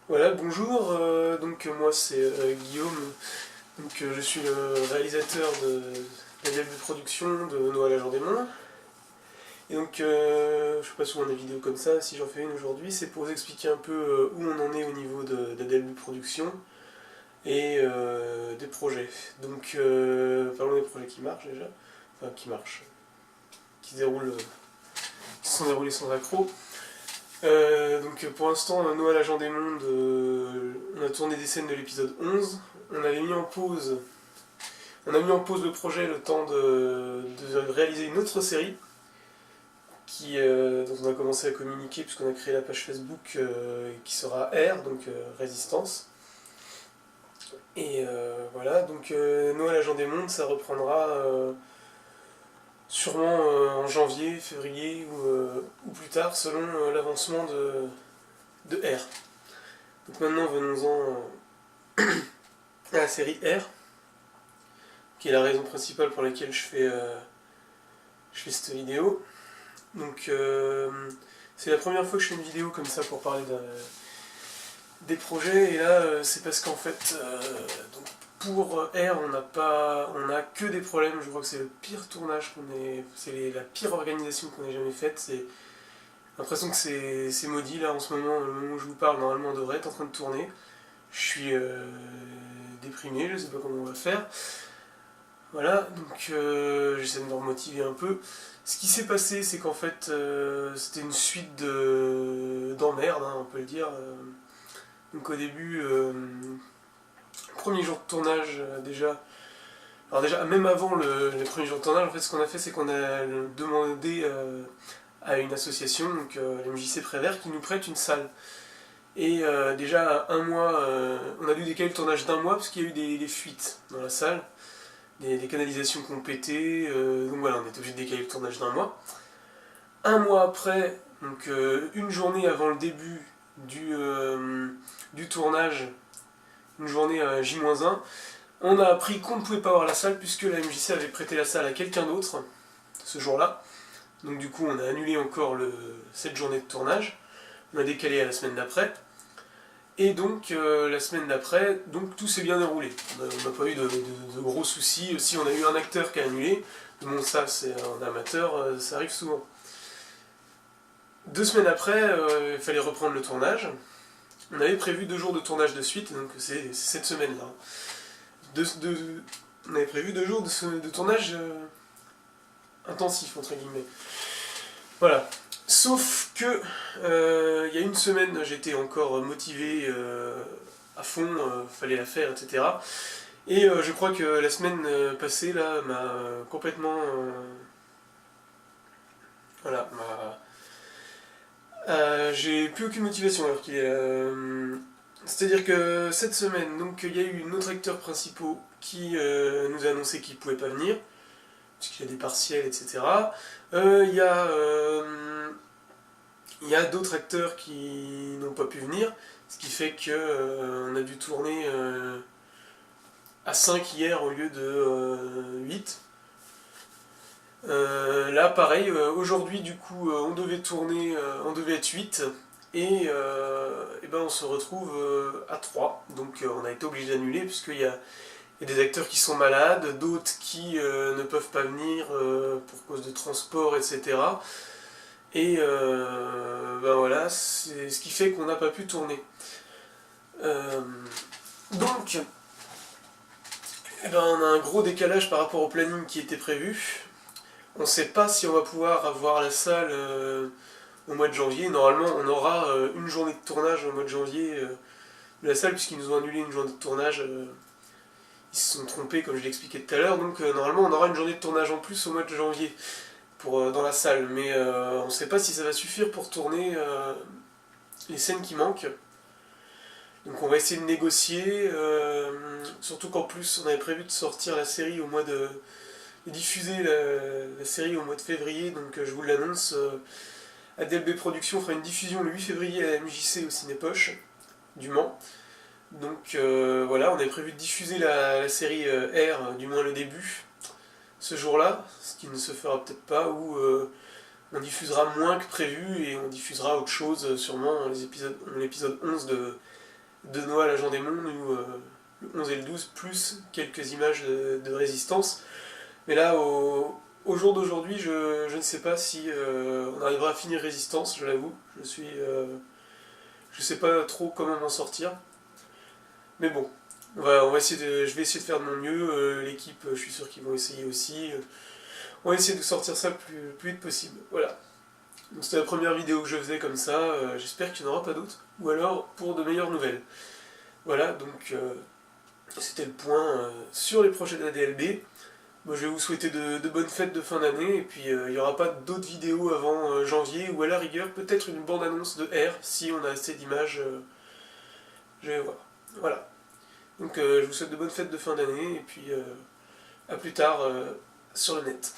Voilà, bonjour, donc moi c'est Guillaume, je suis le réalisateur de la DLB Production de Noël à Jean Desmonts. Et je fais pas souvent des vidéos comme ça, si j'en fais une aujourd'hui, c'est pour vous expliquer un peu où on en est au niveau de la DLB Production et des projets. Parlons des projets qui marchent déjà, enfin qui marchent, qui se déroulent, qui se sont déroulés sans accroc. Pour l'instant, Noël à Jean Desmonts, on a tourné des scènes de l'épisode 11. On a mis en pause le projet le temps de réaliser une autre série dont on a commencé à communiquer puisqu'on a créé la page Facebook qui sera R, Résistance. Et voilà, Noël à Jean Desmonts, ça reprendra sûrement en janvier, février ou plus tard selon l'avancement de R. Donc maintenant venons-en à la série R, qui est la raison principale pour laquelle je fais cette vidéo. C'est la première fois que je fais une vidéo comme ça pour parler des projets, et là c'est parce qu'en fait pour R on a que des problèmes. Je crois que c'est le pire tournage c'est la pire organisation qu'on ait jamais faite. C'est l'impression que c'est maudit là en ce moment. Le moment où je vous parle, normalement on devrait être en train de tourner. Je suis déprimé, je sais pas comment on va faire. Voilà, j'essaie de me remotiver un peu. Ce qui s'est passé, c'est qu'en fait, c'était une suite d'emmerdes, hein, on peut le dire. Donc au début, premier jour de tournage, déjà. Alors déjà, même avant les premiers jours de tournage, en fait, ce qu'on a fait, c'est qu'on a demandé à une association, l'MJC Prévert, qui nous prête une salle. Et déjà, un mois, on a dû décaler le tournage d'un mois parce qu'il y a eu des fuites dans la salle. Des canalisations qui ont pété, donc voilà, on est obligé de décaler le tournage d'un mois. Un mois après, une journée avant le début du tournage, une journée J-1, on a appris qu'on ne pouvait pas avoir la salle puisque la MJC avait prêté la salle à quelqu'un d'autre ce jour-là. Donc du coup on a annulé encore cette journée de tournage, on a décalé à la semaine d'après. Et la semaine d'après, tout s'est bien déroulé. On n'a pas eu de gros soucis. Si on a eu un acteur qui a annulé, bon ça c'est un amateur, ça arrive souvent. 2 semaines après, il fallait reprendre le tournage. On avait prévu 2 jours de tournage de suite, donc c'est cette semaine-là. On avait prévu 2 jours de tournage intensif, entre guillemets. Voilà. Sauf que il y a une semaine, j'étais encore motivé à fond, fallait la faire, etc. Et je crois que la semaine passée là m'a complètement, voilà, j'ai plus aucune motivation alors qu'il est là. C'est-à-dire que cette semaine, il y a eu notre acteur principal qui nous a annoncé qu'il pouvait pas venir puisqu'il y a des partiels, etc. Il y a d'autres acteurs qui n'ont pas pu venir, ce qui fait qu'on a dû tourner à 5 hier au lieu de 8. Là pareil, aujourd'hui du coup on devait tourner, on devait être 8 et on se retrouve à 3. Donc on a été obligé d'annuler puisqu'il y a des acteurs qui sont malades, d'autres qui ne peuvent pas venir pour cause de transport, etc. Et voilà, c'est ce qui fait qu'on n'a pas pu tourner. On a un gros décalage par rapport au planning qui était prévu. On ne sait pas si on va pouvoir avoir la salle au mois de janvier. Normalement, on aura une journée de tournage au mois de janvier de la salle, puisqu'ils nous ont annulé une journée de tournage. Ils se sont trompés, comme je l'ai expliqué tout à l'heure. Normalement, on aura une journée de tournage en plus au mois de janvier dans la salle. Mais on ne sait pas si ça va suffire pour tourner les scènes qui manquent. Donc on va essayer de négocier, surtout qu'en plus on avait prévu de sortir la série de diffuser la série au mois de février, donc je vous l'annonce, ADLB Productions fera une diffusion le 8 février à la MJC au Cinépoche du Mans. Voilà, on avait prévu de diffuser la série R, du moins le début, ce jour-là, ce qui ne se fera peut-être pas, ou on diffusera moins que prévu et on diffusera autre chose, sûrement l'épisode 11 de de Noah l'agent démon, ou le 11 et le 12, plus quelques images de résistance. Mais là, au jour d'aujourd'hui, je ne sais pas si on arrivera à finir résistance, je l'avoue. Je sais pas trop comment m'en sortir. Mais bon, on va essayer je vais essayer de faire de mon mieux. L'équipe, je suis sûr qu'ils vont essayer aussi. On va essayer de sortir ça le plus vite possible. Voilà. Donc c'était la première vidéo que je faisais comme ça. J'espère qu'il n'y en aura pas d'autres. Ou alors pour de meilleures nouvelles. Voilà, donc c'était le point sur les projets de la DLB. Moi, je vais vous souhaiter de bonnes fêtes de fin d'année, et puis il n'y aura pas d'autres vidéos avant janvier, ou à la rigueur, peut-être une bande-annonce de R, si on a assez d'images, je vais voir. Voilà. Donc je vous souhaite de bonnes fêtes de fin d'année, et puis à plus tard sur le net.